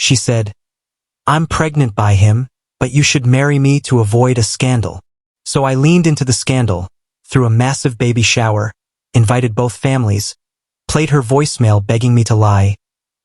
She said, "I'm pregnant by him, but you should marry me to avoid a scandal." So I leaned into the scandal, threw a massive baby shower, invited both families, played her voicemail begging me to lie,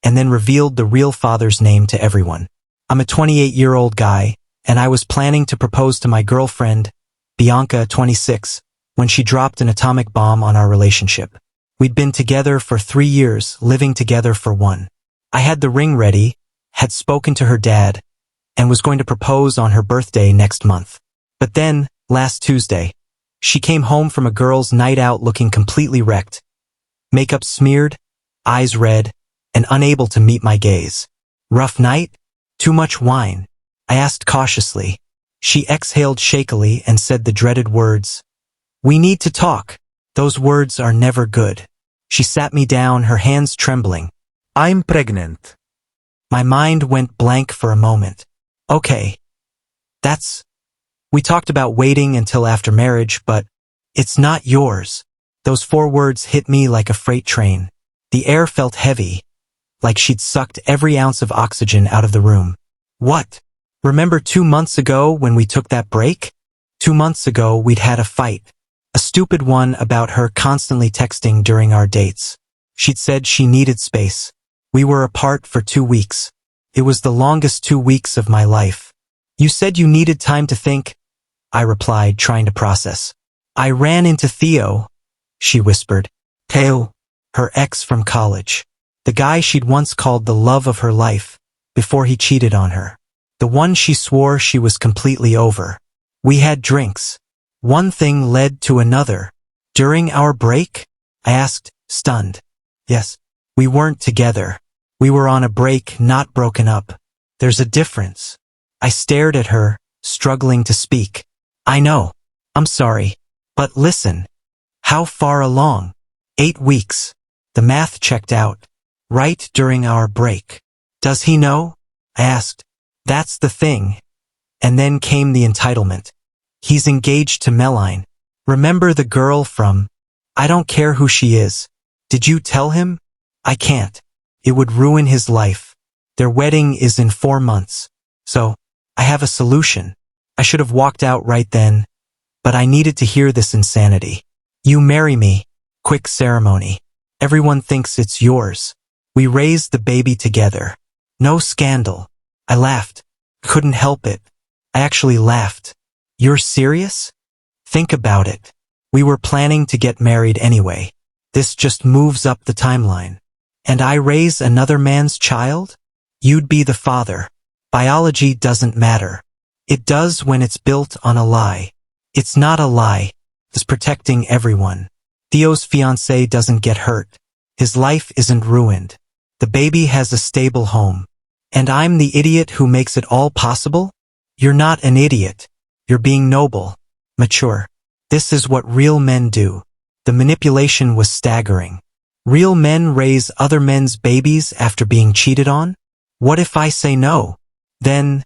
and then revealed the real father's name to everyone. I'm a 28-year-old guy, and I was planning to propose to my girlfriend, Bianca, 26, when she dropped an atomic bomb on our relationship. We'd been together for 3 years, living together for 1. I had the ring ready, had spoken to her dad, and was going to propose on her birthday next month. But then, last Tuesday, she came home from a girls' night out looking completely wrecked, makeup smeared, eyes red, and unable to meet my gaze. Rough night? Too much wine? I asked cautiously. She exhaled shakily and said the dreaded words, "We need to talk." Those words are never good. She sat me down, her hands trembling. I'm pregnant. My mind went blank for a moment. Okay. We talked about waiting until after marriage, but it's not yours. Those 4 words hit me like a freight train. The air felt heavy, like she'd sucked every ounce of oxygen out of the room. What? Remember 2 months ago when we took that break? 2 months ago we'd had a fight. A stupid one about her constantly texting during our dates. She'd said she needed space. We were apart for 2 weeks. It was the longest 2 weeks of my life. You said you needed time to think, I replied, trying to process. I ran into Theo, she whispered. Theo, her ex from college. The guy she'd once called the love of her life, before he cheated on her. The one she swore she was completely over. We had drinks. One thing led to another. During our break? I asked, stunned. Yes. We weren't together. We were on a break, not broken up. There's a difference. I stared at her, struggling to speak. I know. I'm sorry. But listen. How far along? 8 weeks. The math checked out. Right during our break. Does he know? I asked. That's the thing. And then came the entitlement. He's engaged to Meline. Remember the girl from? I don't care who she is. Did you tell him? I can't. It would ruin his life. Their wedding is in 4 months. So, I have a solution. I should have walked out right then, but I needed to hear this insanity. You marry me. Quick ceremony. Everyone thinks it's yours. We raised the baby together. No scandal. I laughed. Couldn't help it. I actually laughed. You're serious? Think about it. We were planning to get married anyway. This just moves up the timeline. And I raise another man's child? You'd be the father. Biology doesn't matter. It does when it's built on a lie. It's not a lie. It's protecting everyone. Theo's fiancée doesn't get hurt. His life isn't ruined. The baby has a stable home. And I'm the idiot who makes it all possible? You're not an idiot. You're being noble, mature. This is what real men do. The manipulation was staggering. Real men raise other men's babies after being cheated on? What if I say no? Then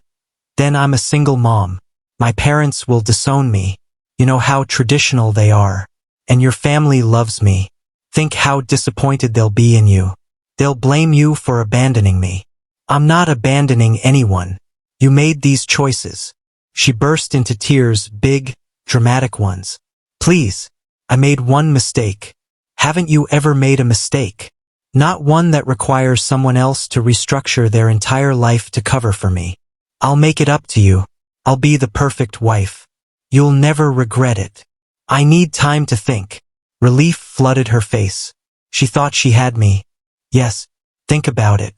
I'm a single mom. My parents will disown me. You know how traditional they are. And your family loves me. Think how disappointed they'll be in you. They'll blame you for abandoning me. I'm not abandoning anyone. You made these choices. She burst into tears, big, dramatic ones. Please, I made one mistake. Haven't you ever made a mistake? Not one that requires someone else to restructure their entire life to cover for me. I'll make it up to you. I'll be the perfect wife. You'll never regret it. I need time to think. Relief flooded her face. She thought she had me. Yes, think about it.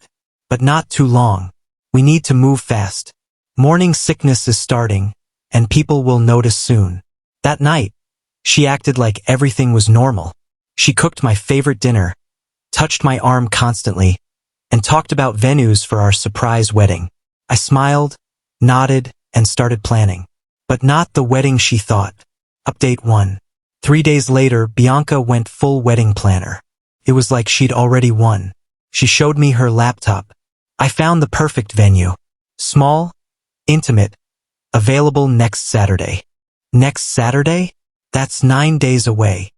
But not too long. We need to move fast. Morning sickness is starting, and people will notice soon. That night, she acted like everything was normal. She cooked my favorite dinner, touched my arm constantly, and talked about venues for our surprise wedding. I smiled, nodded, and started planning. But not the wedding she thought. Update 1. 3 days later, Bianca went full wedding planner. It was like she'd already won. She showed me her laptop. I found the perfect venue. Small, intimate, available next Saturday. Next Saturday? That's 9 days away.